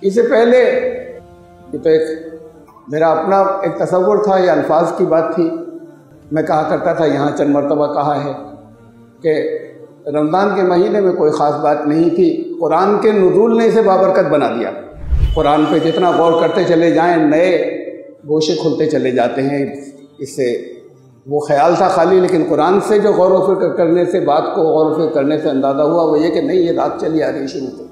اس سے پہلے یہ تو میرا اپنا ایک تصور تھا، یہ الفاظ کی بات تھی. میں کہا کرتا تھا، یہاں چند مرتبہ کہا ہے کہ رمضان کے مہینے میں کوئی خاص بات نہیں تھی، قرآن کے نزول نے اسے بابرکت بنا دیا. قرآن پہ جتنا غور کرتے چلے جائیں نئے گوشے کھلتے چلے جاتے ہیں. اس سے وہ خیال تھا خالی، لیکن قرآن سے جو غور و فکر کرنے سے، بات کو غور و فکر کرنے سے اندازہ ہوا وہ یہ کہ نہیں، یہ رات چلی آ رہی ہے شروع سے.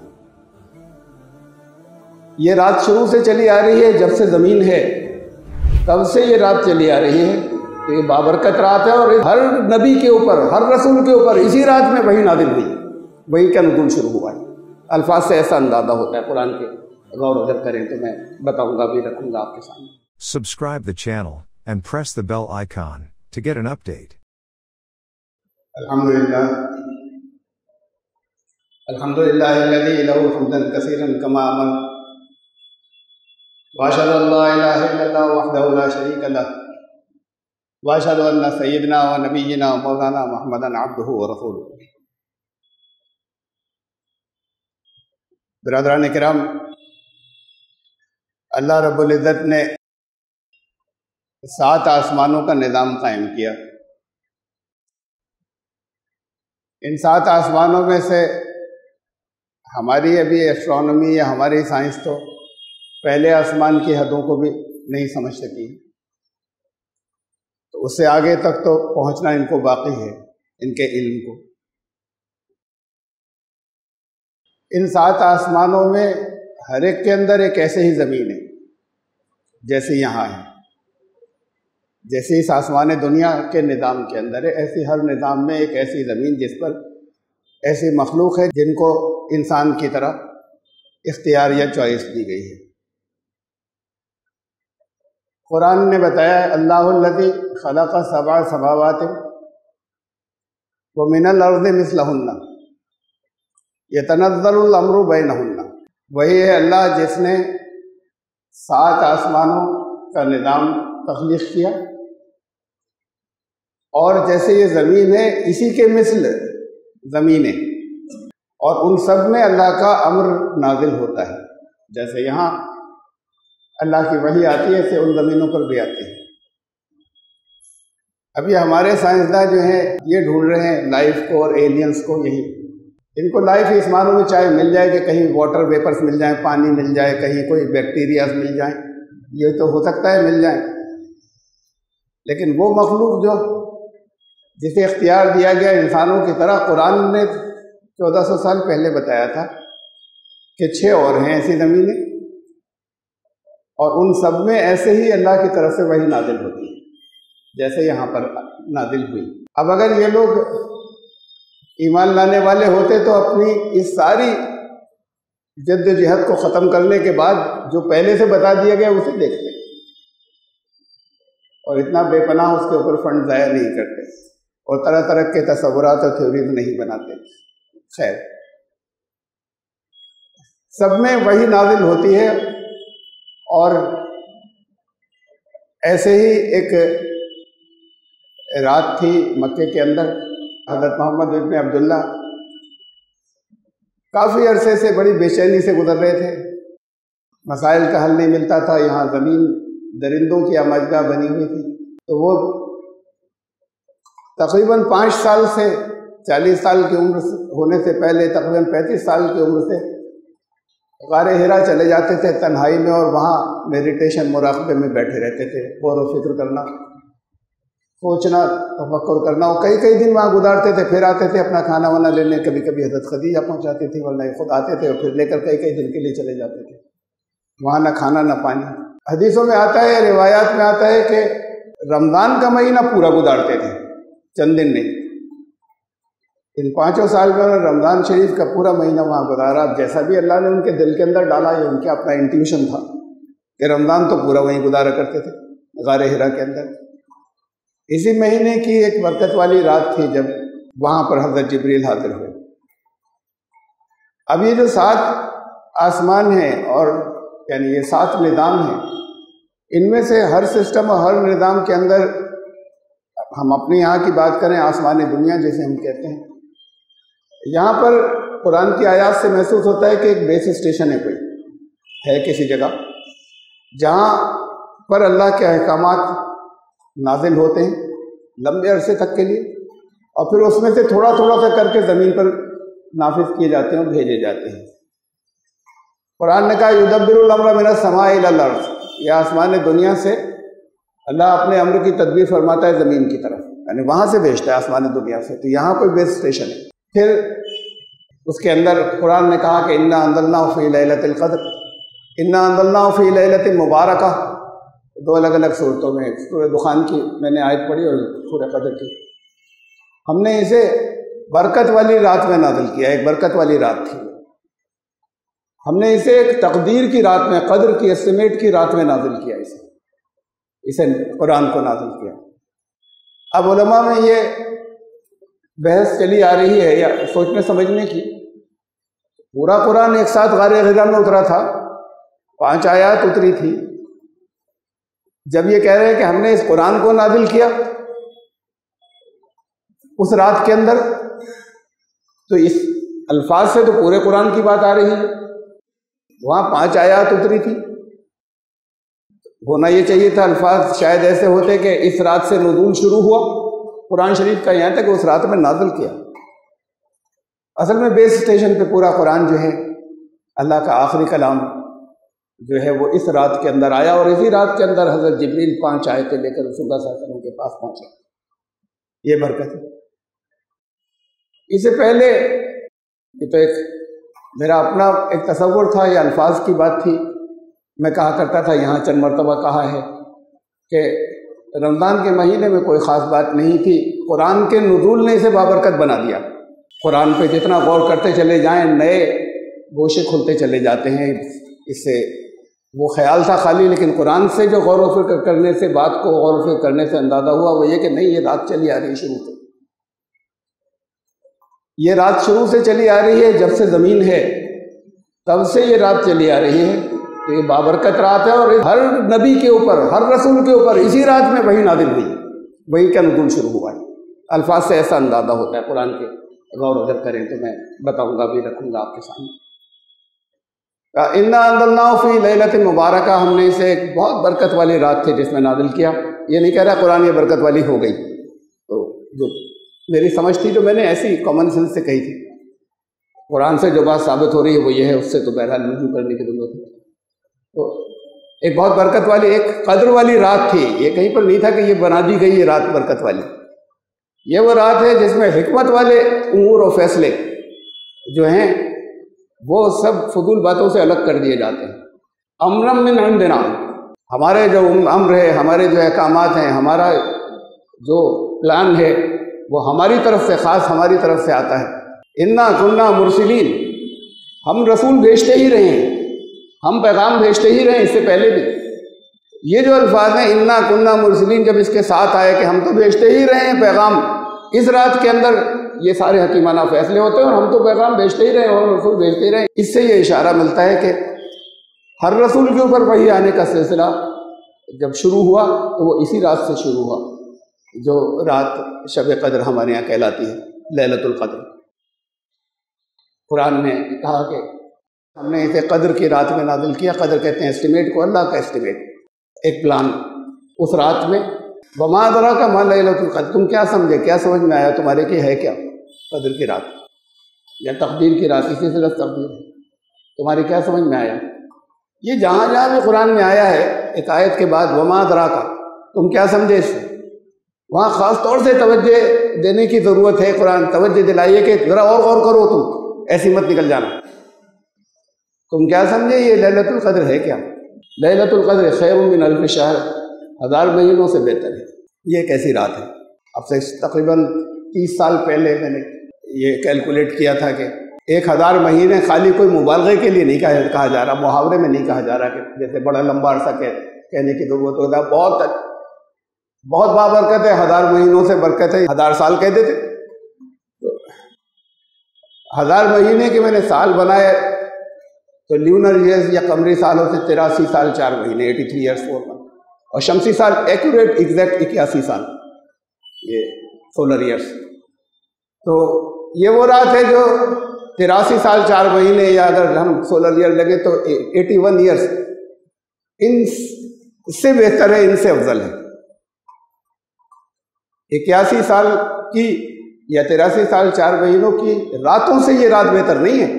یہ رات شروع سے چلی آ رہی ہے، جب سے زمین ہے تب سے یہ رات چلی آ رہی ہے. تو یہ بابرکت رات ہے، اور ہر نبی کے اوپر، ہر رسول کے اوپر اسی رات میں وحی نازل ہوئی، وحی کا نزول شروع ہوا ہے. الفاظ سے ایسا اندازہ ہوتا ہے. قرآن کے غور و فکر کریں تو میں بتاؤں گا، بھی رکھوں گا آپ کے سامنے. Subscribe the channel and press the bell icon to get an update. الحمدللہ الذی لہ حمدا کثیرا کما امر واشهد ان لا الہ الا اللہ وحدہ لا شریک لہ واشهد ان سیدنا و نبینا و مولانا محمدا عبدہ و رسولہ. برادران کرام، اللہ رب العزت نے 7 آسمانوں کا نظام قائم کیا. ان 7 آسمانوں میں سے ہماری ابھی ایسٹرونومی یا ہماری سائنس تو پہلے آسمان کی حدوں کو بھی نہیں سمجھ سکی، تو اس سے آگے تک تو پہنچنا ان کو باقی ہے، ان کے علم کو. ان 7 آسمانوں میں ہر ایک کے اندر ایک ایسے ہی زمین ہے جیسے یہاں ہے. جیسے اس آسمان دنیا کے نظام کے اندر ہے، ایسی ہر نظام میں ایک ایسی زمین جس پر ایسی مخلوق ہے جن کو انسان کی طرح اختیار یا چوائس دی گئی ہے. قرآن نے بتایا، اللہ الذی خلق 7 سماوات ومن الارض مثلہن یتنزل الامر بینہن. وہی ہے اللہ جس نے 7 آسمانوں کا نظام تخلیق کیا، اور جیسے یہ زمین ہے اسی کے مثل زمین ہے، اور ان سب میں اللہ کا امر نازل ہوتا ہے. جیسے یہاں اللہ کی وحی آتی ہے، ایسے ان زمینوں پر بھی آتی ہے. ابھی ہمارے سائنسداں جو ہیں یہ ڈھونڈ رہے ہیں لائف کو اور ایلینز کو. یہی ان کو لائف اس معنوں میں چاہے مل جائے کہ کہیں واٹر ویپرز مل جائیں، پانی مل جائے، کہیں کوئی بیکٹیریاز مل جائیں، یہ تو ہو سکتا ہے مل جائیں. لیکن وہ مخلوق جو جسے اختیار دیا گیا انسانوں کی طرح، قرآن نے 1400 سال پہلے بتایا تھا کہ 6 اور ہیں ایسی زمینیں، اور ان سب میں ایسے ہی اللہ کی طرف سے وحی نازل ہوتی ہے جیسے یہاں پر نازل ہوئی. اب اگر یہ لوگ ایمان لانے والے ہوتے تو اپنی اس ساری جد و جہد کو ختم کرنے کے بعد جو پہلے سے بتا دیا گیا اسے دیکھتے، اور اتنا بے پناہ اس کے اوپر فنڈ ضائع نہیں کرتے، اور طرح طرح کے تصورات اور تھیوریز نہیں بناتے. خیر، سب میں وہی نازل ہوتی ہے. اور ایسے ہی ایک رات تھی مکے کے اندر، حضرت محمد بن عبداللہ کافی عرصے سے بڑی بے چینی سے گزر رہے تھے. مسائل کا حل نہیں ملتا تھا. یہاں زمین درندوں کی آماجگاہ بنی ہوئی تھی، تو وہ تقریباً 5 سال سے 40 سال کی عمر ہونے سے پہلے تقریباً 35 سال کی عمر سے غار حرا چلے جاتے تھے تنہائی میں، اور وہاں میڈیٹیشن، مراقبے میں بیٹھے رہتے تھے. غور و فکر کرنا، سوچنا، تفکر کرنا. اور کئی دن وہاں گزارتے تھے. پھر آتے تھے اپنا کھانا وانا لینے. کبھی کبھی حضرت خدیجہ پہنچاتی تھی، ورنہ خود آتے تھے اور پھر لے کر کئی دن کے لیے چلے جاتے تھے. وہاں نہ کھانا نہ پانی. حدیثوں میں آتا ہے، روایات میں آتا ہے کہ رمضان کا مہینہ پورا گزارتے تھے، چند دن نہیں. ان 5 سال میں رمضان شریف کا پورا مہینہ وہاں گزارا. جیسا بھی اللہ نے ان کے دل کے اندر ڈالا، یہ ان کا اپنا انٹیویشن تھا کہ رمضان تو پورا وہیں گزارا کرتے تھے غار حرا کے اندر. اسی مہینے کی ایک برکت والی رات تھی جب وہاں پر حضرت جبریل حاضر ہوئے. اب یہ جو 7 آسمان ہیں، اور یعنی یہ 7 نظام ہیں، ان میں سے ہر سسٹم اور ہر نظام کے اندر، ہم اپنے یہاں کی بات کریں، آسمان دنیا جیسے ہم کہتے ہیں، یہاں پر قرآن کی آیات سے محسوس ہوتا ہے کہ ایک بیس اسٹیشن ہے کوئی. ہے کسی جگہ جہاں پر اللہ کے احکامات نازل ہوتے ہیں لمبے عرصے تک کے لیے، اور پھر اس میں سے تھوڑا تھوڑا سا کر کے زمین پر نافذ کیے جاتے ہیں اور بھیجے جاتے ہیں۔ قرآن نے کہا یدبر الامر من السماء الی الارض، یہ آسمان دنیا سے اللہ اپنے امر کی تدبیر فرماتا ہے زمین کی طرف، یعنی وہاں سے بھیجتا ہے آسمان دنیا سے، تو یہاں کوئی بیس اسٹیشن ہے۔ پھر اس کے اندر قرآن نے کہا کہ انا انزلناہ فی لیلۃ القدر، انا انزلناہ فی لیلۃ مبارکہ، دو الگ الگ صورتوں میں، سورہ دخان کی میں نے آیت پڑھی اور سورہ قدر کی۔ ہم نے اسے برکت والی رات میں نازل کیا، ایک برکت والی رات تھی، ہم نے اسے ایک تقدیر کی رات میں، قدر کی اسٹیمیٹ کی رات میں نازل کیا، اسے قرآن کو نازل کیا۔ اب علماء میں یہ بحث چلی آ رہی ہے یا سوچنے سمجھنے کی، پورا قرآن ایک ساتھ غار حرا میں اترا تھا، 5 آیات اتری تھی، جب یہ کہہ رہے ہیں کہ ہم نے اس قرآن کو نازل کیا اس رات کے اندر، تو اس الفاظ سے تو پورے قرآن کی بات آ رہی ہے، وہاں 5 آیات اتری تھی، ہونا یہ چاہیے تھا الفاظ شاید ایسے ہوتے کہ اس رات سے نزول شروع ہوا قرآن شریف کا، یہاں تک کہ اس رات میں نازل کیا۔ اصل میں بیس اسٹیشن پہ پورا قرآن جو ہے، اللہ کا آخری کلام جو ہے وہ اس رات کے اندر آیا، اور اسی رات کے اندر حضرت جبریل 5 آیتیں لے کر رسول اللہ صلی اللہ علیہ وسلم کے پاس پہنچے، یہ برکت ہے۔ اس سے پہلے یہ تو ایک میرا اپنا ایک تصور تھا، یہ الفاظ کی بات تھی، میں کہا کرتا تھا، یہاں چند مرتبہ کہا ہے کہ رمضان کے مہینے میں کوئی خاص بات نہیں تھی، قرآن کے نزول نے اسے بابرکت بنا دیا۔ قرآن پہ جتنا غور کرتے چلے جائیں نئے گوشے کھلتے چلے جاتے ہیں، اس سے وہ خیال تھا خالی، لیکن قرآن سے جو غور و فکر کرنے سے، بات کو غور و فکر کرنے سے اندازہ ہوا وہ یہ کہ نہیں، یہ رات چلی آ رہی ہے شروع سے، یہ رات شروع سے چلی آ رہی ہے، جب سے زمین ہے تب سے یہ رات چلی آ رہی ہے، تو یہ بابرکت رات ہے، اور ہر نبی کے اوپر، ہر رسول کے اوپر اسی رات میں وحی نازل ہوئی، وحی کا نزول شروع ہوا ہے۔ الفاظ سے ایسا اندازہ ہوتا ہے، قرآن کے غور اگر کریں تو میں بتاؤں گا بھی، رکھوں گا آپ کے سامنے۔ انا انزلناہ فی لیلۃ مبارکہ، ہم نے اسے ایک بہت برکت والی رات تھی جس میں نازل کیا۔ یہ نہیں کہہ رہا قرآن یہ برکت والی ہو گئی، تو جو میری سمجھ تھی جو میں نے ایسی کامن سینس سے کہی تھی، قرآن سے جو بات ثابت ہو رہی ہے وہ یہ ہے، اس سے تو بہرحال رجوع کرنے کی ضرورت ہے۔ تو ایک بہت برکت والی، ایک قدر والی رات تھی، یہ کہیں پر نہیں تھا کہ یہ بنا دی گئی یہ رات برکت والی، یہ وہ رات ہے جس میں حکمت والے امور و فیصلے جو ہیں وہ سب فضول باتوں سے الگ کر دیے جاتے ہیں۔ امرم من عندنا، ہمارے جو امر ہے، ہمارے جو احکامات ہیں، ہمارا جو پلان ہے وہ ہماری طرف سے، خاص ہماری طرف سے آتا ہے۔ انا کنا مرسلین، ہم رسول بھیجتے ہی رہے ہیں، ہم پیغام بھیجتے ہی رہے، اس سے پہلے بھی یہ جو الفاظ ہیں انا کنا مرسلین، جب اس کے ساتھ آئے کہ ہم تو بھیجتے ہی رہے ہیں پیغام، اس رات کے اندر یہ سارے حکیمانہ فیصلے ہوتے ہیں اور ہم تو پیغام بھیجتے ہی رہے اور رسول بھیجتے ہی رہے۔ اس سے یہ اشارہ ملتا ہے کہ ہر رسول کے اوپر وحی آنے کا سلسلہ جب شروع ہوا تو وہ اسی رات سے شروع ہوا، جو رات شب قدر ہمارے یہاں کہلاتی ہے، لیلۃ القدر۔ قرآن نے کہا کہ ہم نے اسے قدر کی رات میں نازل کیا، قدر کہتے ہیں اسٹیمیٹ کو، اللہ کا اسٹیمیٹ، ایک پلان اس رات میں۔ وما ادراک ما لیلۃ القدر، تم کیا سمجھے، کیا سمجھ میں آیا تمہارے کہ ہے کیا قدر کی رات یا تقدیر کی رات، اسی سے لفظ تقدیر، تمہارے کیا سمجھ میں آیا؟ یہ جہاں جہاں بھی قرآن میں آیا ہے ایک آیت کے بعد وما ادراک، تم کیا سمجھے اس سے، وہاں خاص طور سے توجہ دینے کی ضرورت ہے، قرآن توجہ دلائیے کہ ذرا اور غور کرو، تم ایسی مت نکل جانا، تم کیا سمجھے یہ لیلۃ القدر ہے کیا؟ لیلۃ القدر خیر من الف شہر، 1000 مہینوں سے بہتر ہے۔ یہ ایک ایسی رات ہے، اب سے تقریباً 30 سال پہلے میں نے یہ کیلکولیٹ کیا تھا کہ 1000 مہینے خالی کوئی مبالغے کے لیے نہیں کہا جا رہا، محاورے میں نہیں کہا جا رہا کہ جیسے بڑا لمبا عرصہ کہنے کی ضرورت ہوتا ہے، بہت بابرکت ہے، 1000 مہینوں سے برکت ہے، 1000 سال کہہ دیتے، 1000 مہینے کے میں نے سال بنائے تو لیونر ایئرز یا قمری سالوں سے 83 سال 4 مہینے، 83 ایئرس 4 منتھ، اور شمسی سال ایکوریٹ ایگزیکٹ 81 سال، یہ سولر ایئرس۔ تو یہ وہ رات ہے جو 83 سال 4 مہینے، یا اگر ہم سولر ایئر لگے تو 81 ایئرس، ان سے بہتر ہے، ان سے افضل ہے۔ 81 سال کی یا 83 سال 4 مہینوں کی راتوں سے یہ رات بہتر نہیں ہے،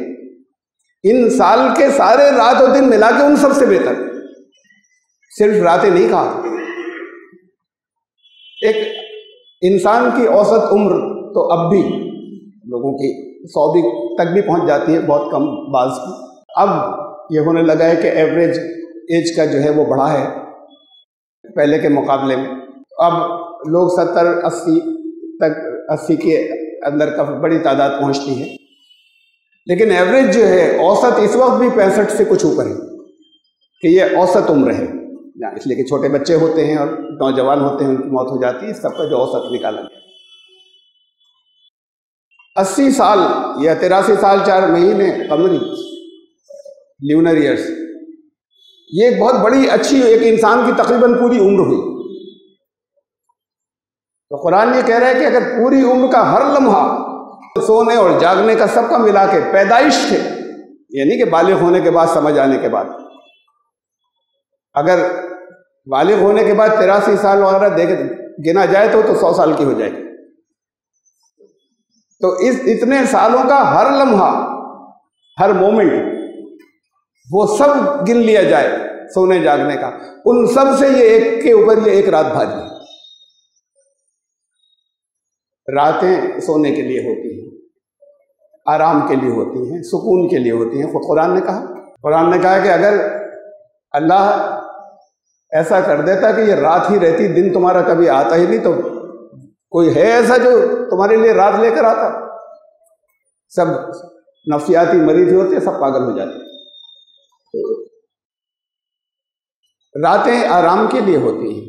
ان سال کے سارے رات اور دن ملا کے ان سب سے بہتر، صرف راتیں نہیں کہا۔ ایک انسان کی اوسط عمر تو اب بھی لوگوں کی 100 تک بھی پہنچ جاتی ہے، بہت کم بعض کی۔ اب یہ ہونے لگا ہے کہ ایوریج ایج کا جو ہے وہ بڑھا ہے پہلے کے مقابلے میں۔ اب لوگ 70-80 تک، 80 کے اندر کا بڑی تعداد پہنچتی ہے، لیکن ایوریج جو ہے اوسط اس وقت بھی 65 سے کچھ اوپر ہے کہ یہ اوسط عمر ہے، اس لیے کہ چھوٹے بچے ہوتے ہیں اور نوجوان ہوتے ہیں، ان کی موت ہو جاتی ہے، سب کا جو اوسط نکالا گیا۔ 80 سال یا 83 سال 4 مہینے قمری لیونر ایئرس، یہ ایک بہت بڑی اچھی ایک انسان کی تقریباً پوری عمر ہوئی۔ تو قرآن یہ کہہ رہا ہے کہ اگر پوری عمر کا ہر لمحہ سونے اور جاگنے کا سب کا ملا کے پیدائش سے، یعنی کہ بالغ ہونے کے بعد، سمجھ آنے کے بعد، اگر بالغ ہونے کے بعد 83 سال وغیرہ گنا جائے تو 100 سال کی ہو جائے گی۔ تو اتنے سالوں کا ہر لمحہ، ہر مومنٹ، وہ سب گن لیا جائے سونے جاگنے کا، ان سب سے یہ ایک کے اوپر یہ ایک رات بھاری ہے۔ راتیں سونے کے لیے ہوتی ہیں، آرام کے لیے ہوتی ہیں، سکون کے لیے ہوتی ہیں۔ خود قرآن نے کہا کہ اگر اللہ ایسا کر دیتا کہ یہ رات ہی رہتی، دن تمہارا کبھی آتا ہی نہیں، تو کوئی ہے ایسا جو تمہارے لیے رات لے کر آتا؟ سب نفسیاتی مریض ہوتے، سب پاگل ہو جاتے۔ راتیں آرام کے لیے ہوتی ہیں،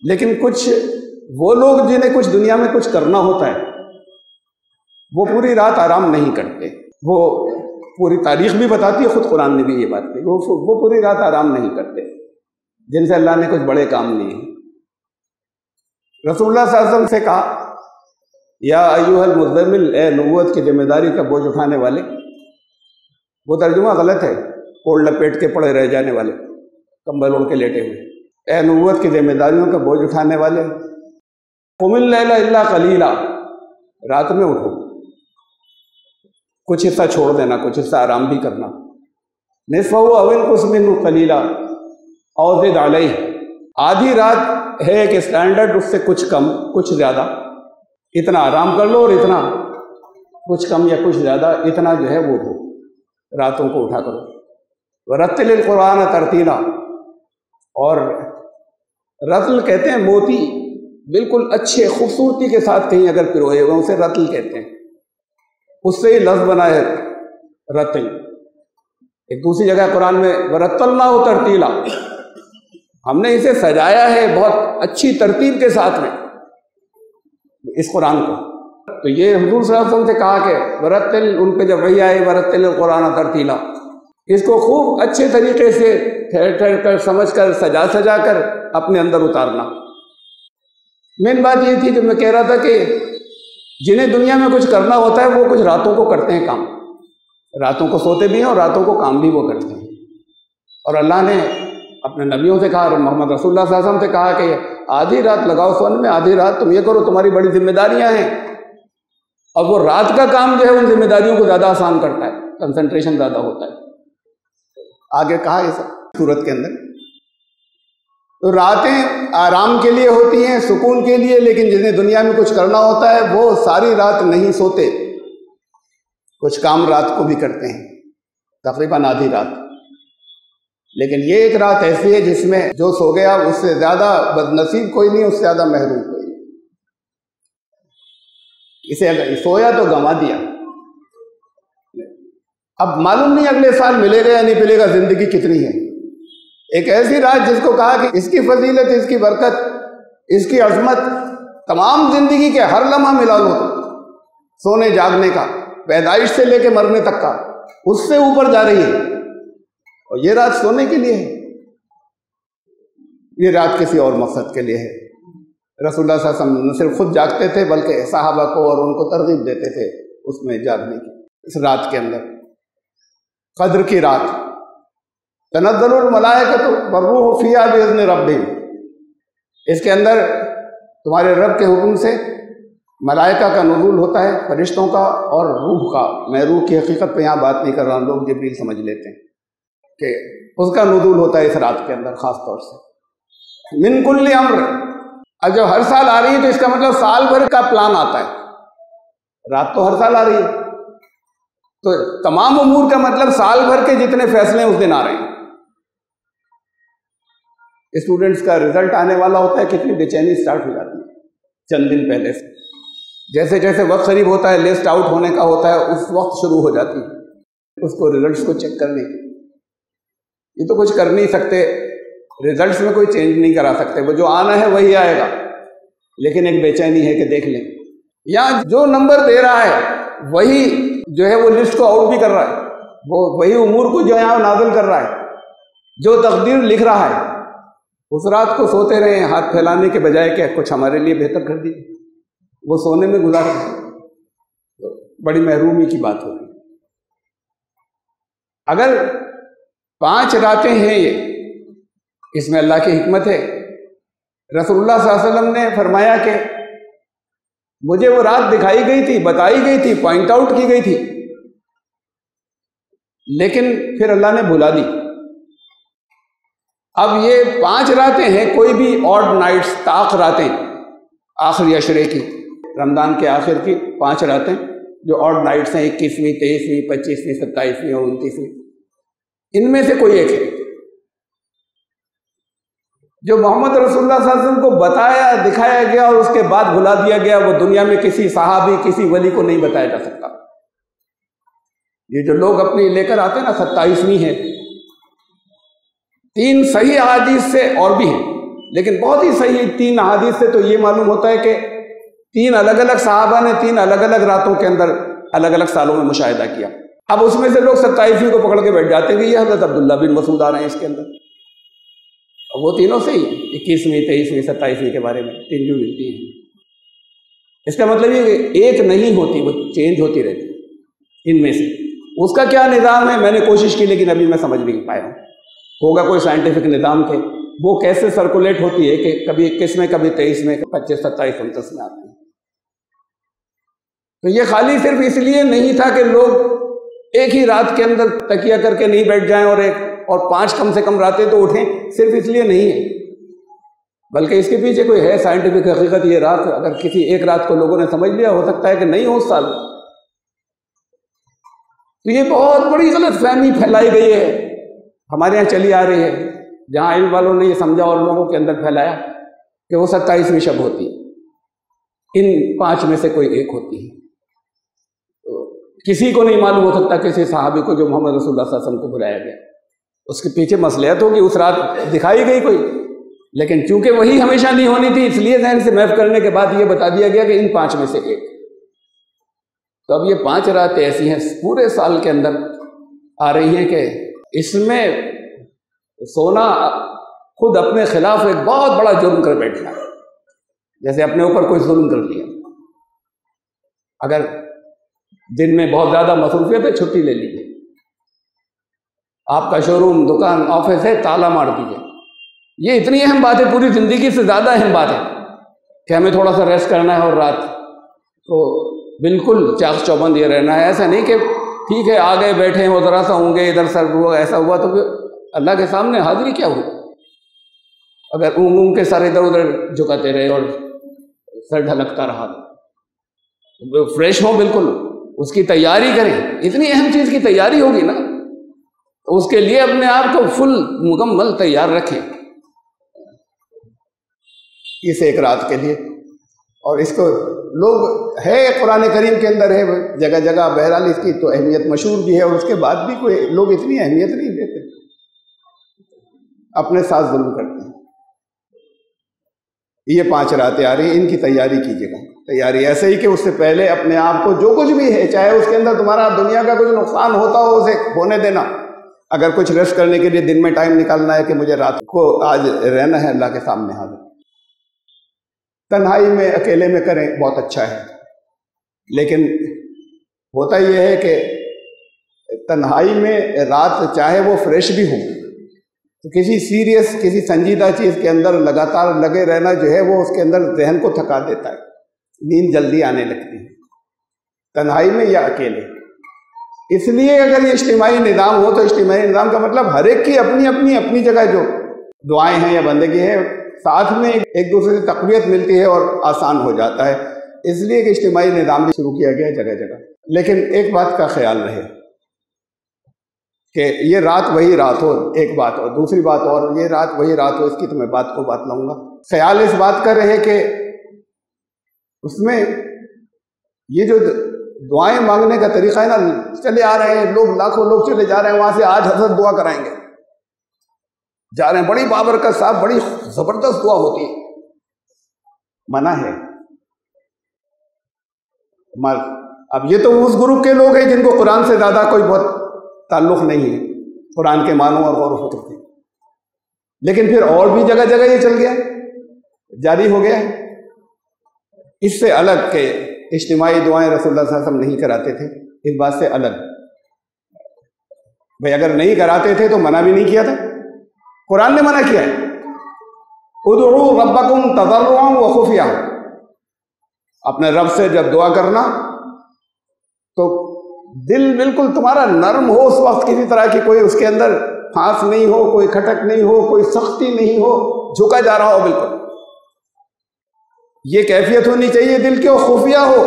لیکن کچھ وہ لوگ جنہیں کچھ دنیا میں کچھ کرنا ہوتا ہے، وہ پوری رات آرام نہیں کرتے۔ وہ پوری تاریخ بھی بتاتی ہے، خود قرآن نے بھی یہ بات کی، وہ پوری رات آرام نہیں کرتے، جن سے اللہ نے کچھ بڑے کام لیے ہیں۔ رسول اللہ صلی اللہ علیہ وسلم سے کہا، یا ایھا المزمل، اے نبوت کی ذمہ داری کا بوجھ اٹھانے والے۔ وہ ترجمہ غلط ہے، اوڑھ لپیٹ کے پڑے رہ جانے والے، کمبل اوڑھ کے لیٹے ہوئے۔ اے نبوت کی ذمہ داریوں کا بوجھ اٹھانے والے، قم اللیل الا قلیلا، رات میں اٹھو، کچھ حصہ چھوڑ دینا، کچھ حصہ آرام بھی کرنا۔ نصفہ او انقص منہ قلیلا او زد علیہ، آدھی رات ہے ایک اسٹینڈرڈ، اس سے کچھ کم کچھ زیادہ، اتنا آرام کر لو اور اتنا کچھ کم یا کچھ زیادہ، اتنا جو ہے وہ ہو، راتوں کو اٹھا کرو۔ ورتل القرآن ترتیلا، اور رتل کہتے ہیں موتی، بالکل اچھے خوبصورتی کے ساتھ کہیں اگر پروئے ہوئے اسے رتل کہتے ہیں، اس سے ہی لفظ بنا ہے رتل۔ ایک دوسری جگہ قرآن میں ورتلناہ ترتیلا، ہم نے اسے سجایا ہے بہت اچھی ترتیب کے ساتھ میں اس قرآن کو۔ تو یہ حضور صلی اللہ علیہ وسلم سے کہا کہ ورتل، ان پہ جب وحی آئے ورتل القرآن ترتیلا، اس کو خوب اچھے طریقے سے ٹھہر کر، سمجھ کر، سجا کر اپنے اندر اتارنا۔ مین بات یہ تھی جو میں کہہ رہا تھا کہ جنہیں دنیا میں کچھ کرنا ہوتا ہے وہ کچھ راتوں کو کرتے ہیں کام، راتوں کو سوتے بھی ہیں اور راتوں کو کام بھی وہ کرتے ہیں۔ اور اللہ نے اپنے نبیوں سے کہا، اور محمد رسول اللہ صلی اللہ علیہ وسلم سے کہا کہ آدھی رات لگاؤ سونے میں، آدھی رات تم یہ کرو، تمہاری بڑی ذمہ داریاں ہیں۔ اور وہ رات کا کام جو ہے ان ذمہ داریوں کو زیادہ آسان کرتا ہے، کنسنٹریشن زیادہ ہوتا ہے۔ آگے کہا یہ سب سورت کے اندر۔ تو راتیں آرام کے لیے ہوتی ہیں، سکون کے لیے، لیکن جنہیں دنیا میں کچھ کرنا ہوتا ہے وہ ساری رات نہیں سوتے، کچھ کام رات کو بھی کرتے ہیں، تقریباً آدھی رات۔ لیکن یہ ایک رات ایسی ہے جس میں جو سو گیا اس سے زیادہ بد نصیب کوئی نہیں، اس سے زیادہ محروم کوئی نہیں۔ اسے اگر سویا تو گنوا دیا، اب معلوم نہیں اگلے سال ملے گا یا نہیں ملے گا، زندگی کتنی ہے۔ ایک ایسی رات جس کو کہا کہ اس کی فضیلت، اس کی برکت، اس کی عظمت تمام زندگی کے ہر لمحہ ملا لو تو، سونے جاگنے کا، پیدائش سے لے کے مرنے تک کا، اس سے اوپر جا رہی ہے، اور یہ رات سونے کے لیے ہے، یہ رات کسی اور مقصد کے لیے ہے۔ رسول اللہ صلی اللہ علیہ وسلم نہ صرف خود جاگتے تھے بلکہ صحابہ کو اور ان کو ترغیب دیتے تھے اس میں جاگنے کی۔ اس رات کے اندر، قدر کی رات، تنزل الملائکۃ والروح فیہا بإذن ربہم، اس کے اندر تمہارے رب کے حکم سے ملائکہ کا نزول ہوتا ہے، فرشتوں کا اور روح کا۔ میں روح کی حقیقت پہ یہاں بات نہیں کر رہا ہوں، لوگ جبریل سمجھ لیتے ہیں کہ اس کا نزول ہوتا ہے اس رات کے اندر خاص طور سے۔ من کل امر، اب جب ہر سال آ رہی ہے تو اس کا مطلب سال بھر کا پلان آتا ہے، رات تو ہر سال آ رہی ہے تو تمام امور کا مطلب سال بھر کے جتنے فیصلے اس دن آ رہے ہیں۔ اسٹوڈنٹس کا رزلٹ آنے والا ہوتا ہے، کتنی بے چینی اسٹارٹ ہو جاتی ہے چند دن پہلے سے، جیسے جیسے وقت قریب ہوتا ہے، لسٹ آؤٹ ہونے کا ہوتا ہے، اس وقت شروع ہو جاتی ہے اس کو رزلٹس کو چیک کرنے کی۔ یہ تو کچھ کر نہیں سکتے، رزلٹس میں کوئی چینج نہیں کرا سکتے، وہ جو آنا ہے وہی آئے گا، لیکن ایک بے چینی ہے کہ دیکھ لیں، یا جو نمبر دے رہا ہے وہی جو ہے وہ لسٹ کو آؤٹ بھی کر رہا ہے، وہ وہی امور کو جو ہے نازل کر رہا ہے، جو تقدیر لکھ رہا ہے۔ اس رات کو سوتے رہے ہاتھ پھیلانے کے بجائے کہ کچھ ہمارے لیے بہتر کر دیجیے، وہ سونے میں گزارا، بڑی محرومی کی بات ہوگی۔ اگر 5 راتیں ہیں یہ، اس میں اللہ کی حکمت ہے۔ رسول اللہ صلی اللہ علیہ وسلم نے فرمایا کہ مجھے وہ رات دکھائی گئی تھی، بتائی گئی تھی، پوائنٹ آؤٹ کی گئی تھی، لیکن پھر اللہ نے بھلا دی۔ اب یہ 5 راتیں ہیں، کوئی بھی آڈ نائٹس، طاق راتیں، آخری عشرے کی، رمضان کے آخر کی 5 راتیں جو آڈ نائٹس ہیں، 21ویں، 23ویں، 25ویں، 27ویں اور 29ویں، ان میں سے کوئی ایک ہے جو محمد رسول اللہ صلی اللہ علیہ وسلم کو بتایا، دکھایا گیا اور اس کے بعد بھلا دیا گیا، وہ دنیا میں کسی صحابی، کسی ولی کو نہیں بتایا جا سکتا۔ یہ جو لوگ اپنی لے کر آتے ہیں نا، 27ویں ہے، 3 صحیح احادیث سے اور بھی ہیں، لیکن بہت ہی صحیح 3 احادیث سے تو یہ معلوم ہوتا ہے کہ 3 الگ الگ صحابہ نے 3 الگ الگ راتوں کے اندر الگ الگ سالوں میں مشاہدہ کیا۔ اب اس میں سے لوگ 27ویں کو پکڑ کے بیٹھ جاتے ہیں کہ یہ حضرت عبداللہ بن مسعود آ رہے ہیں اس کے اندر، اور وہ تینوں سے ہی 21ویں، 23ویں، 27ویں کے بارے میں 3 جو ملتی ہیں۔ اس کا مطلب یہ کہ ایک نہیں ہوتی، وہ چینج ہوتی رہتی ان میں سے۔ اس کا کیا نظام ہے میں نے کوشش کی، لیکن ابھی میں سمجھ نہیں پایا ہوں۔ ہوگا کوئی سائنٹیفک نظام کے وہ کیسے سرکولیٹ ہوتی ہے کہ کبھی 21 میں، کبھی 23 میں، 25، 27، 29 میں آتی ہے۔ تو یہ خالی صرف اس لیے نہیں تھا کہ لوگ ایک ہی رات کے اندر تکیہ کر کے نہیں بیٹھ جائیں اور 5 کم سے کم راتیں تو اٹھیں، صرف اس لیے نہیں ہے، بلکہ اس کے پیچھے کوئی ہے سائنٹیفک حقیقت۔ یہ رات اگر کسی ایک رات کو لوگوں نے سمجھ لیا، ہو سکتا ہے کہ نہیں ہو اس سال۔ تو یہ بہت بڑی غلط فہمی پھیلائی گئی ہے، ہمارے یہاں چلی آ رہی ہے، جہاں علم والوں نے یہ سمجھا اور لوگوں کے اندر پھیلایا کہ وہ 27ویں شب ہوتی ہے، ان 5 میں سے کوئی ایک ہوتی ہے۔ کسی کو نہیں معلوم ہو سکتا، کسی صحابی کو جو محمد رسول اللہ صلی اللہ علیہ وسلم کو بلایا گیا، اس کے پیچھے مصلحت ہوگی، اس رات دکھائی گئی کوئی، لیکن چونکہ وہی ہمیشہ نہیں ہونی تھی، اس لیے ذہن سے محو کرنے کے بعد یہ بتا دیا گیا کہ ان 5 میں سے ایک۔ تو اب یہ 5 راتیں ایسی ہیں پورے سال کے اندر آ رہی ہیں کہ اس میں سونا خود اپنے خلاف ایک بہت بڑا جرم کر بیٹھنا، جیسے اپنے اوپر کوئی ظلم کر لیا۔ اگر دن میں بہت زیادہ مصروفیت ہے، چھٹی لے لیجیے، آپ کا شو روم، دکان، آفس ہے، تالا مار دیجیے۔ یہ اتنی اہم بات ہے، پوری زندگی سے زیادہ اہم بات ہے کہ ہمیں تھوڑا سا ریسٹ کرنا ہے، اور رات تو بالکل چاق چوبند یہ رہنا ہے۔ ایسا نہیں کہ ٹھیک ہے آگے بیٹھے ہیں، وہ ذرا سا ہوں گے، ادھر سر ہوا، ایسا ہوا تو پھر اللہ کے سامنے حاضری کیا ہوئی؟ اگر اونگ کے سر ادھر ادھر جھکاتے رہے اور سر ڈھلکتا رہا، فریش ہو بالکل، اس کی تیاری کریں۔ اتنی اہم چیز کی تیاری ہوگی نا، تو اس کے لیے اپنے آپ کو فل مکمل تیار رکھیں اس ایک رات کے لیے۔ اور اس کو لوگ ہے قرآن کریم کے اندر ہے جگہ جگہ، بہرحال اس کی تو اہمیت مشہور بھی ہے، اور اس کے بعد بھی کوئی لوگ اتنی اہمیت نہیں دیتے، اپنے ساتھ ظلم کرتے ہیں۔ یہ 5 راتیں آ رہی ہیں، ان کی تیاری کیجیے گا۔ تیاری ایسے ہی کہ اس سے پہلے اپنے آپ کو جو کچھ بھی ہے، چاہے اس کے اندر تمہارا دنیا کا کچھ نقصان ہوتا ہو، اسے ہونے دینا۔ اگر کچھ ریسٹ کرنے کے لیے دن میں ٹائم نکالنا ہے کہ مجھے رات کو آج رہنا ہے اللہ کے سامنے حاضر، تنہائی میں اکیلے میں کریں، بہت اچھا ہے۔ لیکن ہوتا یہ ہے کہ تنہائی میں رات چاہے وہ فریش بھی ہو تو کسی سیریس کسی سنجیدہ چیز کے اندر لگاتار لگے رہنا جو ہے وہ اس کے اندر ذہن کو تھکا دیتا ہے، نیند جلدی آنے لگتی ہے تنہائی میں یا اکیلے۔ اس لیے اگر یہ اجتماعی نظام ہو تو اجتماعی نظام کا مطلب ہر ایک کی اپنی جگہ جو دعائیں ہیں یا بندگی ہے ساتھ میں ایک دوسرے سے تقویت ملتی ہے اور آسان ہو جاتا ہے، اس لیے کہ اجتماعی نظام بھی شروع کیا گیا ہے جگہ جگہ۔ لیکن ایک بات کا خیال رہے کہ یہ رات وہی رات ہو، ایک بات اور دوسری بات اور یہ رات وہی رات ہو، اس کی تو میں بات لاؤں گا۔ خیال اس بات کا رہے کہ اس میں یہ جو دعائیں مانگنے کا طریقہ ہے نا، چلے آ رہے ہیں لوگ، لاکھوں لوگ چلے جا رہے ہیں وہاں سے، آج حضرت دعا کرائیں گے، جا رہے ہیں، بڑی بابرکت صاحب، بڑی زبردست دعا ہوتی ہے، منع ہے۔ اب یہ تو اس گروپ کے لوگ ہیں جن کو قرآن سے زیادہ کوئی بہت تعلق نہیں ہے، قرآن کے معنوں اور غور و فکر سے، لیکن پھر اور بھی جگہ جگہ یہ چل گیا، جاری ہو گیا ہے۔ اس سے الگ کہ اجتماعی دعائیں رسول اللہ صلی اللہ علیہ وسلم نہیں کراتے تھے، اس بات سے الگ بھئی اگر نہیں کراتے تھے تو منع بھی نہیں کیا تھا، قرآن نے منع کیا ہے، ادعوا ربکم تضرعا وخفیا، اپنے رب سے جب دعا کرنا تو دل بالکل تمہارا نرم ہو، اس وقت کسی طرح کی کوئی اس کے اندر پھانس نہیں ہو، کوئی کھٹک نہیں ہو، کوئی سختی نہیں ہو، جھکا جا رہا ہو بالکل، یہ کیفیت ہونی چاہیے دل کے، خفیہ ہو،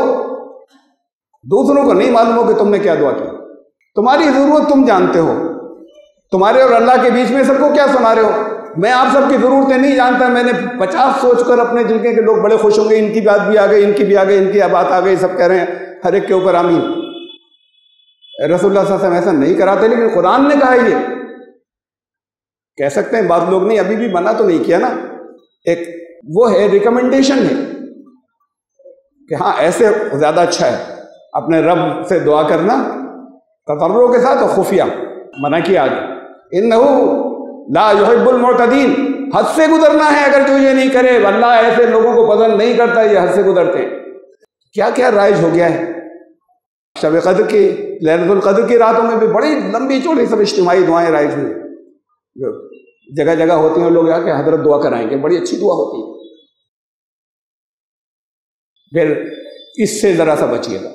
دوسروں کو نہیں معلوم ہو کہ تم نے کیا دعا کی، تمہاری ضرورت تم جانتے ہو، تمہارے اور اللہ کے بیچ میں سب کو کیا سنا رہے ہو، میں آپ سب کی ضرورتیں نہیں جانتا، میں نے 50 سوچ کر اپنے دل کے لوگ بڑے خوش ہوں گے، ان کی بات بھی آ گئی، ان کی بھی آ گئی، ان کی بات آ گئی، سب کہہ رہے ہیں ہر ایک کے اوپر آمین۔ رسول اللہ صلی اللہ علیہ وسلم ایسا نہیں کراتے، لیکن قرآن نے کہا یہ کہہ سکتے ہیں بعض لوگ نہیں، ابھی بھی منع تو نہیں کیا نا، ایک وہ ہے ریکمنڈیشن ہے کہ ہاں ایسے زیادہ اچھا ہے اپنے رب سے دعا کرنا تضرع کے ساتھ اور خفیہ، منع کیا آگے، انہو لا یحب المعتدین، حد سے گزرنا ہے اگر جو یہ نہیں کرے، اللہ ایسے لوگوں کو پسند نہیں کرتا، یہ حد سے گزرتے ہیں۔ کیا کیا رائج ہو گیا ہے، شب قدر کی، لیلۃ القدر کی راتوں میں بھی بڑی لمبی چوڑی سب اجتماعی دعائیں رائج ہوئی، جو جگہ جگہ ہوتی ہیں، لوگ آ کے حضرت دعا کرائیں گے، بڑی اچھی دعا ہوتی ہے۔ پھر اس سے ذرا سا بچیے گا،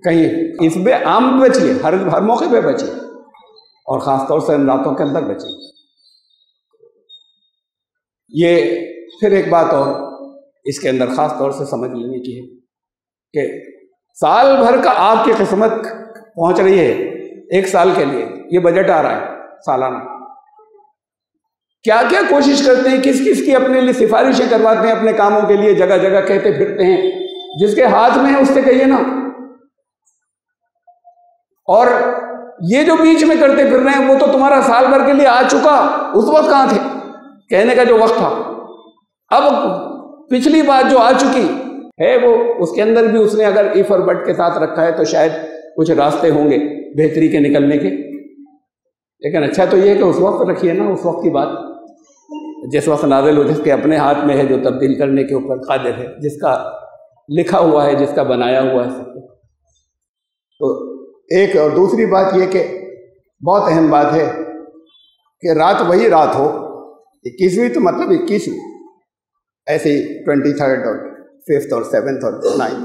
کہیں اس پہ عام بچیے، ہر موقع پہ بچیے، اور خاص طور سے ان راتوں کے اندر بچیے۔ یہ پھر ایک بات اور اس کے اندر خاص طور سے سمجھ لینے کی ہے کہ سال بھر کا آپ کی قسمت پہنچ رہی ہے، ایک سال کے لیے یہ بجٹ آ رہا ہے سالانہ، کیا کیا کوشش کرتے ہیں، کس کس کی اپنے لیے سفارشیں کرواتے ہیں اپنے کاموں کے لیے، جگہ جگہ کہتے پھرتے ہیں، جس کے ہاتھ میں ہے اس سے کہیے نا۔ اور یہ جو بیچ میں کرتے پھر رہے ہیں وہ تو تمہارا سال بھر کے لیے آ چکا، اس وقت کہاں تھے کہنے کا جو وقت تھا، اب پچھلی بات جو آ چکی ہے وہ اس کے اندر بھی اس نے اگر ایف اور بٹ کے ساتھ رکھا ہے تو شاید کچھ راستے ہوں گے بہتری کے نکلنے کے، لیکن اچھا تو یہ ہے کہ اس وقت رکھیے نا، اس وقت کی بات جس وقت نازل ہو، جس کے اپنے ہاتھ میں ہے، جو تبدیل کرنے کے اوپر قادر ہے، جس کا لکھا ہوا ہے، جس کا بنایا ہوا ہے سب کو۔ تو ایک اور دوسری بات یہ کہ بہت اہم بات ہے کہ رات وہی رات ہو، 21ویں تو مطلب 21ویں، ایسے ہی 23rd اور 5th اور 7th اور 9th۔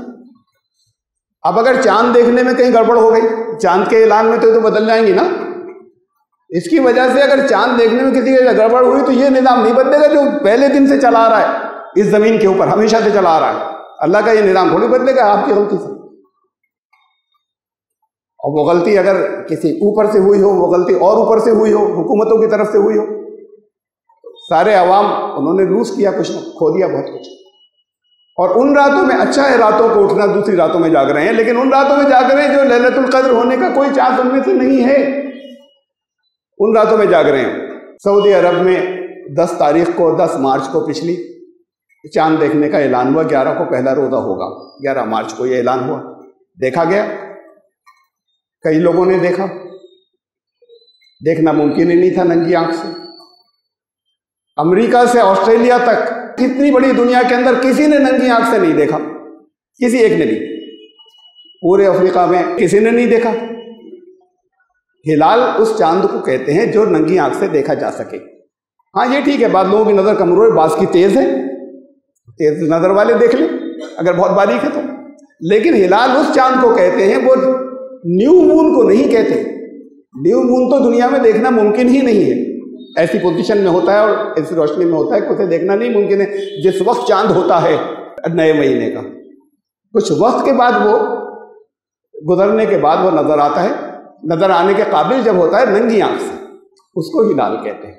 اب اگر چاند دیکھنے میں کہیں گڑبڑ ہو گئی، چاند کے اعلان میں تو بدل جائیں گی نا، اس کی وجہ سے اگر چاند دیکھنے میں کسی کی گڑبڑ ہوئی تو یہ نظام نہیں بدلے گا جو پہلے دن سے چلا آ رہا ہے، اس زمین کے اوپر ہمیشہ سے چلا آ رہا ہے، اللہ کا یہ نظام تھوڑی بدلے گا آپ کی غلطی سے۔ اور وہ غلطی اگر کسی اوپر سے ہوئی ہو، وہ غلطی اور اوپر سے ہوئی ہو، حکومتوں کی طرف سے ہوئی ہو، سارے عوام انہوں نے لوز کیا، کچھ کھو دیا بہت کچھ۔ اور ان راتوں میں اچھا ہے راتوں کو اٹھنا، دوسری راتوں میں جاگ رہے ہیں، لیکن ان راتوں میں جاگ رہے ہیں جو لیلۃ القدر ہونے کا کوئی چانس ان میں سے نہیں ہے، ان راتوں میں جاگ رہے ہیں۔ سعودی عرب میں 10 تاریخ کو، 10 مارچ کو پچھلی چاند دیکھنے کا اعلان ہوا، 11 کو پہلا روزہ ہوگا، 11 مارچ کو یہ اعلان ہوا، دیکھا گیا، کئی لوگوں نے دیکھا، دیکھنا ممکن ہی نہیں تھا ننگی آنکھ سے۔ امریکہ سے آسٹریلیا تک اتنی بڑی دنیا کے اندر کسی نے ننگی آنکھ سے نہیں دیکھا، کسی ایک نے بھی، پورے افریقہ میں کسی نے نہیں دیکھا، ہلال اس چاند کو کہتے ہیں جو ننگی آنکھ سے دیکھا جا سکے. ہاں یہ ٹھیک ہے، بعض لوگوں کی نظر کمزور ہے، بعض کی تیز ہے، تیز نظر والے دیکھ لیں اگر بہت باریک ہے تو. لیکن ہلال اس چاند کو کہتے ہیں، وہ نیو مون کو نہیں کہتے. نیو مون تو دنیا میں دیکھنا ممکن ہی نہیں ہے، ایسی پوزیشن میں ہوتا ہے اور ایسی روشنی میں ہوتا ہے کہ اسے دیکھنا نہیں ممکن ہے. جس وقت چاند ہوتا ہے نئے مہینے کا، کچھ وقت کے بعد وہ گزرنے کے بعد وہ نظر آتا ہے، نظر آنے کے قابل جب ہوتا ہے ننگی آنکھ سے، اس کو ہلال کہتے ہیں.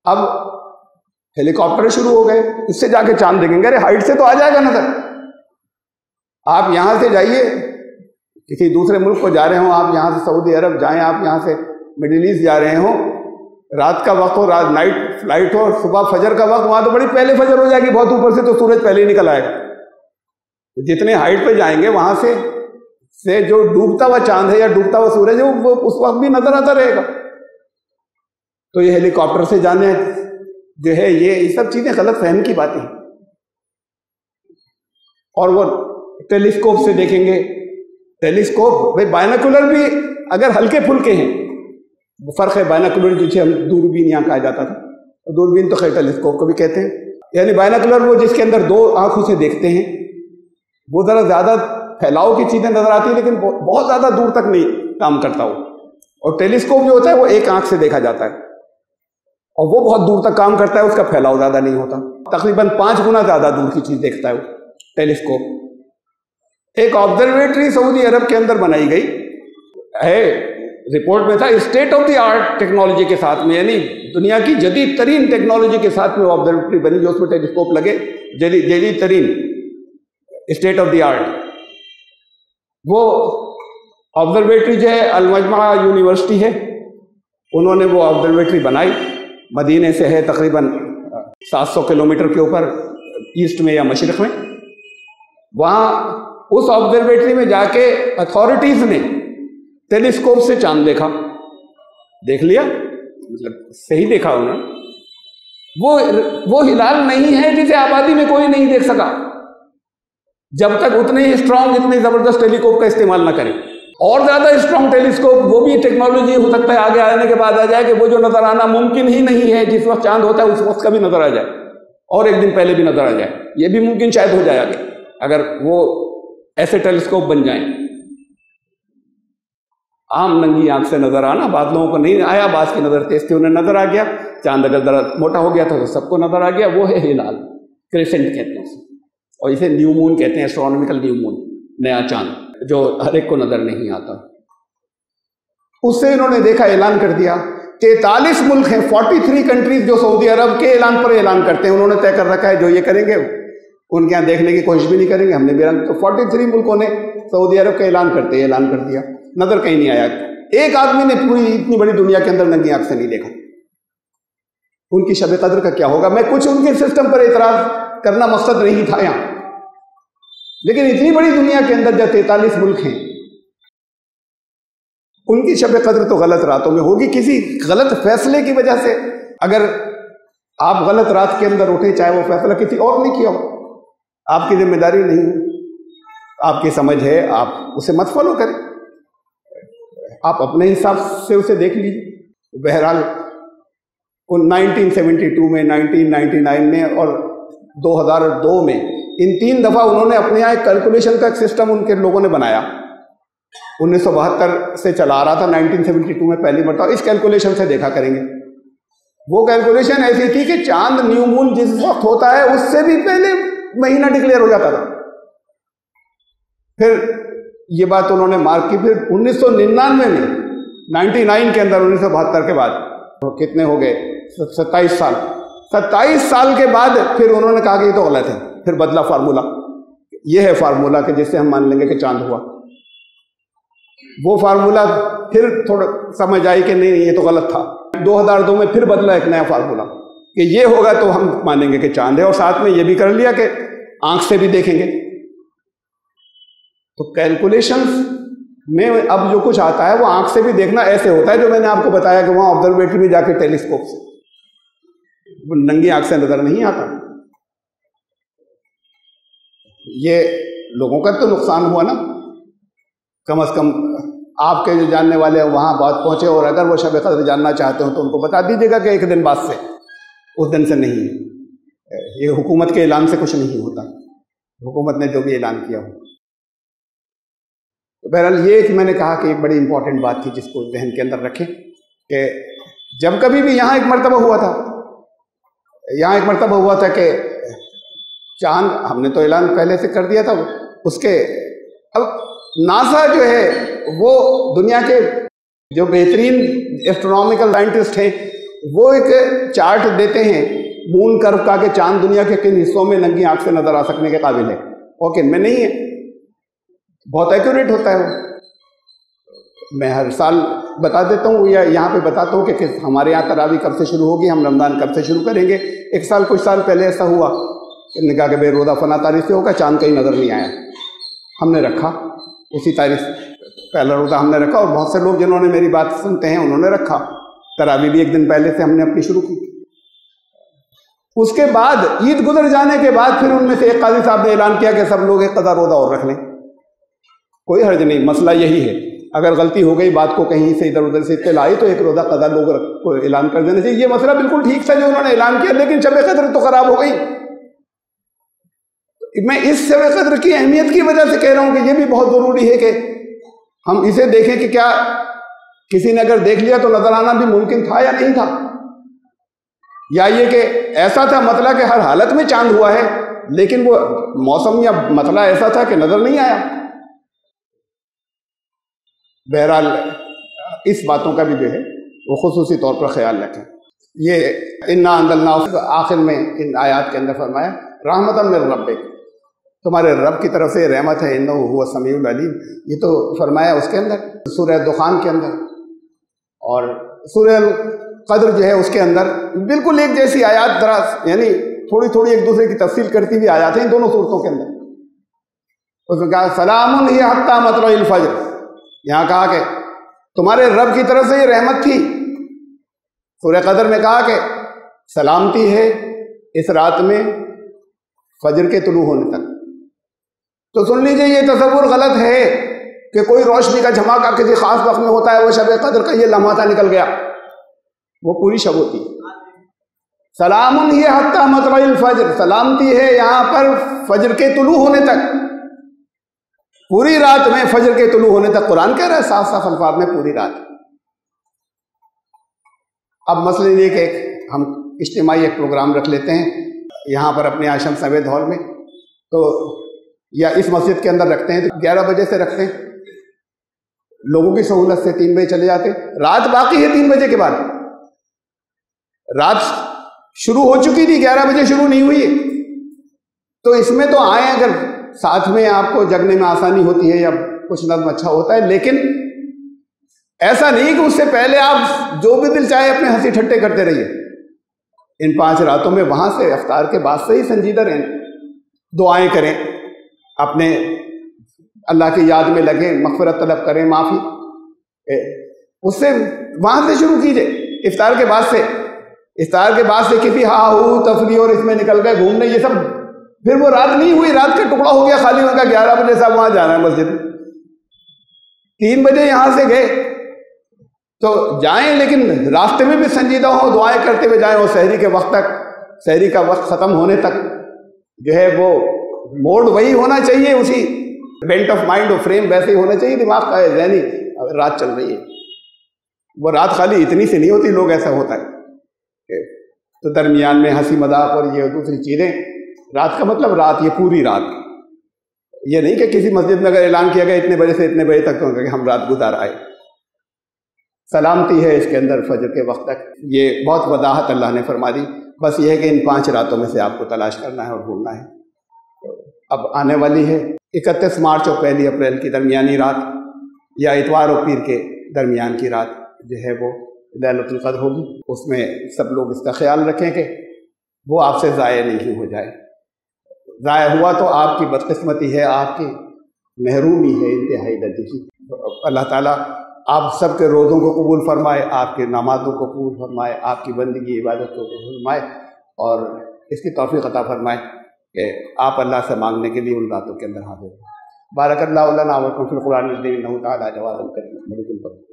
اب ہیلی کاپٹر شروع ہو گئے، اس سے جا کے چاند دیکھیں گے. ارے ہائٹ سے تو آ جائے گا نظر. آپ یہاں سے جائیے، کسی دوسرے ملک کو جا رہے ہوں، آپ یہاں سے سعودی عرب جائیں، آپ یہاں سے مڈل ایسٹ جا رہے ہوں، رات کا وقت ہو، رات نائٹ فلائٹ ہو، صبح فجر کا وقت، وہاں تو بڑی پہلے فجر ہو جائے گی، بہت اوپر سے تو سورج پہلے ہی نکل آئے گا. جتنے ہائٹ پہ جائیں گے وہاں سے جو ڈوبتا ہوا چاند ہے یا ڈوبتا ہوا سورج ہے وہ اس وقت بھی نظر آتا رہے گا. تو یہ ہیلی کاپٹر سے جانے جو ہے یہ سب چیزیں غلط فہم کی باتیں ہیں. اور وہ ٹیلیسکوپ سے دیکھیں گے. ٹیلیسکوپ بھائی بائنوکولر بھی اگر ہلکے پھلکے ہیں، فرق ہے. بائنوکولر جسے ہم دوربین یہاں کہا جاتا تھا، دوربین تو خیر ٹیلیسکوپ کو بھی کہتے ہیں. یعنی بائنوکولر وہ جس کے اندر دو آنکھوں سے دیکھتے ہیں، وہ ذرا زیادہ پھیلاؤ کی چیزیں نظر آتی ہیں لیکن بہت زیادہ دور تک نہیں کام کرتا وہ. اور ٹیلیسکوپ جو ہوتا ہے وہ ایک آنکھ سے دیکھا جاتا ہے اور وہ بہت دور تک کام کرتا ہے، اس کا پھیلاؤ زیادہ نہیں ہوتا. تقریباً 5 گنا زیادہ دور کی چیز دیکھتا ہے وہ ٹیلیسکوپ. ایک آبزرویٹری سعودی عرب کے اندر بنائی گئی ہے، رپورٹ میں تھا state of the art technology کے ساتھ میں، یعنی دنیا کی جدید ترین ٹیکنالوجی کے ساتھ میں وہ آبزرویٹری بنی جو اس میں ٹیلیسکوپ لگے، جدید ترین اسٹیٹ آف دی آرٹ. وہ آبزرویٹری جو ہے المجمع یونیورسٹی ہے، انہوں نے وہ آبزرویٹری بنائی. مدینے سے ہے تقریباً 700 کلومیٹر کے اوپر ایسٹ میں یا مشرق میں. وہاں اس آبزرویٹری میں جا کے اتھارٹیز نے ٹیلیسکوپ سے چاند دیکھ لیا، مطلب صحیح دیکھا انہوں نے. وہ ہلال نہیں ہے جسے آبادی میں کوئی نہیں دیکھ سکا جب تک اتنے ہی اسٹرانگ، اتنے زبردست ٹیلیسکوپ کا استعمال نہ کریں. اور زیادہ اسٹرانگ ٹیلیسکوپ وہ بھی ٹیکنالوجی ہو سکتا ہے آگے آنے کے بعد آ جائے کہ وہ جو نظر آنا ممکن ہی نہیں ہے جس وقت چاند ہوتا ہے اس وقت کا بھی نظر آ جائے، اور ایک دن پہلے بھی نظر آ جائے. یہ بھی ممکن شاید ہو جائے آگے اگر وہ ایسے ٹیلیسکوپ بن جائیں. عام ننگی آنکھ سے نظر آنا بعض لوگوں کو نہیں آیا، بعض کی نظر تیز تھی انہیں نظر آ گیا. چاند اگر ذرا موٹا ہو گیا تو سب کو نظر آ گیا. وہ ہے ہلال، کریسنٹ کہتے ہیں اسے، اور اسے نیو مون کہتے ہیں، ایسٹرونومیکل نیو مون، نیا چاند جو ہر ایک کو نظر نہیں آتا. اس سے انہوں نے دیکھا، اعلان کر دیا. 43 ملک ہیں، 43 کنٹریز جو سعودی عرب کے اعلان پر اعلان کرتے ہیں. انہوں نے طے کر رکھا ہے جو یہ کریں گے ان کے یہاں دیکھنے کی کوشش بھی نہیں کریں گے. ہم نے بھی اعلان، تو 43 ملکوں نے سعودی عرب کا اعلان کر دیا. نظر کہیں نہیں آیا. ایک آدمی نے پوری اتنی بڑی دنیا کے اندر ننگی آنکھ سے نہیں دیکھا. ان کی شب قدر کا کیا ہوگا؟ میں کچھ ان کے سسٹم پر اعتراض کرنا مقصد نہیں تھا یہاں، لیکن اتنی بڑی دنیا کے اندر جب 43 ملک ہیں، ان کی شب قدر تو غلط راتوں میں ہوگی کسی غلط فیصلے کی وجہ سے. اگر آپ غلط رات کے اندر اٹھیں، چاہے وہ فیصلہ کسی اور نے کیا ہو، آپ کی ذمہ داری نہیں ہے، آپ کی سمجھ ہے، آپ اسے مت فالو کریں، آپ اپنے حساب سے اسے دیکھ لیجیے. بہرحال 1972 میں، 1999 میں اور 2002 میں ان 3 دفعہ انہوں نے اپنے یہاں ایک کیلکولیشن کا ایک سسٹم ان کے لوگوں نے بنایا. 1972 سے چلا آ رہا تھا، 1972 میں پہلی مرتبہ اس کیلکولیشن سے دیکھا کریں گے. وہ کیلکولیشن ایسی تھی کہ چاند نیو مون جس وقت ہوتا ہے اس سے بھی پہلے مہینہ ڈکلیئر ہو جاتا تھا. پھر یہ بات انہوں نے مارک کی. پھر 1999 میں، 99 کے اندر، 1972 کے بعد کتنے ہو گئے، 27 سال کے بعد پھر انہوں نے کہا کہ یہ تو غلط ہے. پھر بدلا فارمولا. یہ ہے فارمولا کہ جس سے ہم مان لیں گے کہ چاند ہوا. وہ فارمولا پھر تھوڑا سمجھ آئی کہ نہیں یہ تو غلط تھا. 2002 میں پھر بدلا ایک نیا فارمولا کہ یہ ہوگا تو ہم مانیں گے کہ چاند ہے، اور ساتھ میں یہ بھی کر لیا کہ آنکھ سے بھی دیکھیں گے. تو کیلکولیشنز میں اب جو کچھ آتا ہے وہ آنکھ سے بھی دیکھنا ایسے ہوتا ہے جو میں نے آپ کو بتایا کہ وہاں آبزرویٹری میں جا کے ٹیلیسکوپ سے، وہ ننگی آنکھ سے نظر نہیں آتا. یہ لوگوں کا تو نقصان ہوا نا، کم از کم آپ کے جو جاننے والے ہیں وہاں بہت پہنچے، اور اگر وہ شب قدر جاننا چاہتے ہوں تو ان کو بتا دیجیے گا کہ ایک دن بعد سے، اس دن سے نہیں ہے، یہ حکومت کے اعلان سے کچھ نہیں ہوتا، حکومت نے جو بھی اعلان کیا ہو۔ بہرحال یہ ایک میں نے کہا کہ ایک بڑی امپورٹنٹ بات تھی جس کو ذہن کے اندر رکھیں کہ جب کبھی بھی یہاں ایک مرتبہ ہوا تھا کہ چاند، ہم نے تو اعلان پہلے سے کر دیا تھا اس کے، اب ناسا جو ہے وہ دنیا کے جو بہترین ایسٹرونومیکل سائنٹسٹ ہیں وہ ایک چارٹ دیتے ہیں مون کرو کا کہ چاند دنیا کے کن حصوں میں ننگی آنکھ سے نظر آ سکنے کے قابل ہے اور کن میں نہیں ہے، بہت ایکوریٹ ہوتا ہے وہ۔ میں ہر سال بتا دیتا ہوں یا یہاں پہ بتاتا ہوں کہ ہمارے یہاں تراویح کب سے شروع ہوگی، ہم رمضان کب سے شروع کریں گے۔ ایک سال کچھ سال پہلے ایسا ہوا کہ ہم نے کہا کہ بے روزہ فلاں تاریخ سے ہوگا، چاند کہیں نظر نہیں آیا، ہم نے رکھا اسی تاریخ پہلا روزہ ہم نے رکھا، اور بہت سے لوگ جنہوں نے میری بات سنتے ہیں انہوں نے رکھا، تراویح بھی ایک دن پہلے سے ہم نے اپنی شروع کی۔ اس کے بعد عید گزر جانے کے بعد پھر ان میں سے ایک قاضی صاحب نے اعلان کیا کہ سب لوگ ایک قضا روزہ اور رکھ لیں، کوئی حرج نہیں، مسئلہ یہی ہے اگر غلطی ہو گئی بات کو کہیں سے ادھر ادھر سے اطلاع آئی تو ایک روزہ قضا لوگ کو اعلان کر دینا چاہیے۔ یہ مسئلہ بالکل ٹھیک تھا جو انہوں نے اعلان کیا، لیکن شب قدر تو خراب ہو گئی۔ میں اس شب قدر کی اہمیت کی وجہ سے کہہ رہا ہوں کہ یہ بھی بہت ضروری ہے کہ ہم اسے دیکھیں کہ کیا کسی نے اگر دیکھ لیا تو نظر آنا بھی ممکن تھا یا نہیں تھا، یا یہ کہ ایسا تھا مسئلہ کہ ہر حالت میں چاند ہوا ہے لیکن وہ موسم یا مسئلہ ایسا تھا کہ نظر نہیں آیا۔ بہرحال اس باتوں کا بھی جو ہے وہ خصوصی طور پر خیال رکھیں۔ یہ انا انزلناہ آخر میں ان آیات کے اندر فرمایا رحمۃ من ربک، تمہارے رب کی طرف سے رحمت ہے، انہ هو السمیع العلیم، یہ تو فرمایا اس کے اندر سورہ دخان کے اندر، اور سورہ قدر جو ہے اس کے اندر بالکل ایک جیسی آیات، دراصل یعنی تھوڑی تھوڑی ایک دوسرے کی تفصیل کرتی ہوئی آیات ہیں ان دونوں صورتوں کے اندر۔ اس میں کہا سلام ہی حتی مطلع الفجر، یہاں کہا کہ تمہارے رب کی طرف سے یہ رحمت تھی، سورہ قدر میں کہا کہ سلامتی ہے اس رات میں فجر کے طلوع ہونے تک۔ تو سن لیجئے یہ تصور غلط ہے کہ کوئی روشنی کا جھماکہ کسی خاص وقت میں ہوتا ہے، وہ شب قدر کا یہ لمحہ تھا نکل گیا، وہ پوری شب ہوتی۔ سلام ہی حتی مطلع الفجر، سلامتی ہے یہاں پر فجر کے طلوع ہونے تک، پوری رات میں فجر کے طلوع ہونے تک۔ قرآن کہہ رہا ہے صاف صاف الفاظ میں پوری رات۔ اب مسئلہ یہ کہ ہم اجتماعی ایک پروگرام رکھ لیتے ہیں یہاں پر اپنے آشم سوید ہال میں، تو یا اس مسجد کے اندر رکھتے ہیں تو 11 بجے سے رکھتے ہیں، لوگوں کی سہولت سے 3 بجے چلے جاتے ہیں، رات باقی ہے 3 بجے کے بعد، رات شروع ہو چکی تھی 11 بجے شروع نہیں ہوئی ہے، تو اس میں تو آئیں اگر ساتھ میں آپ کو جگنے میں آسانی ہوتی ہے یا کچھ نظم اچھا ہوتا ہے، لیکن ایسا نہیں کہ اس سے پہلے آپ جو بھی دل چاہے اپنے ہنسی ٹھٹے کرتے رہیے۔ ان 5 راتوں میں وہاں سے افطار کے بعد سے ہی سنجیدہ رہیں، دعائیں کریں، اپنے اللہ کی یاد میں لگیں، مغفرت طلب کریں، معافی، اس سے وہاں سے شروع کیجئے، افطار کے بعد سے۔ افطار کے بعد سے کسی ہا ہو تفریح اور اس میں نکل گئے گھومنے، یہ سب پھر وہ رات نہیں ہوئی، رات کا ٹکڑا ہو گیا خالی، ان کا 11 بجے صاحب وہاں جانا ہے مسجد، 3 بجے یہاں سے گئے تو جائیں، لیکن راستے میں بھی سنجیدہ ہوں، دعائیں کرتے ہوئے جائیں، اور سحری کے وقت تک، سحری کا وقت ختم ہونے تک جو ہے وہ موڈ وہی ہونا چاہیے، اسی بینٹ آف مائنڈ اور فریم ویسے ہی ہونا چاہیے دماغ کا ذہنی، رات چل رہی ہے، وہ رات خالی اتنی سی نہیں ہوتی، لوگ ایسا ہوتا ہے تو درمیان میں ہنسی مذاق اور یہ دوسری چیزیں، رات کا مطلب رات، یہ پوری رات، یہ نہیں کہ کسی مسجد میں اگر اعلان کیا گیا اتنے بجے سے اتنے بجے تک تو کہ ہم رات گزار آئے۔ سلامتی ہے اس کے اندر فجر کے وقت تک، یہ بہت وضاحت اللہ نے فرما دی۔ بس یہ ہے کہ ان 5 راتوں میں سے آپ کو تلاش کرنا ہے اور ڈھونڈنا ہے۔ اب آنے والی ہے 31 مارچ اور 1 اپریل کی درمیانی رات، یا اتوار اور پیر کے درمیان کی رات جو ہے وہ لیلۃ القدر ہوگی۔ اس میں سب لوگ اس کا خیال رکھیں کہ وہ آپ سے ضائع نہیں ہو جائے، ضائع ہوا تو آپ کی بدقسمتی ہے، آپ کی محرومی ہے انتہائی درجے کی۔ اللہ تعالیٰ آپ سب کے روزوں کو قبول فرمائے، آپ کے نمازوں کو قبول فرمائے، آپ کی بندگی عبادت کو قبول فرمائے، اور اس کی توفیق عطا فرمائے کہ آپ اللہ سے مانگنے کے لیے ان راتوں کے اندر حاضر ہوں۔ بارک اللہ لنا و لکم فی القرآن العظیم انہ تعالی جواد کریم.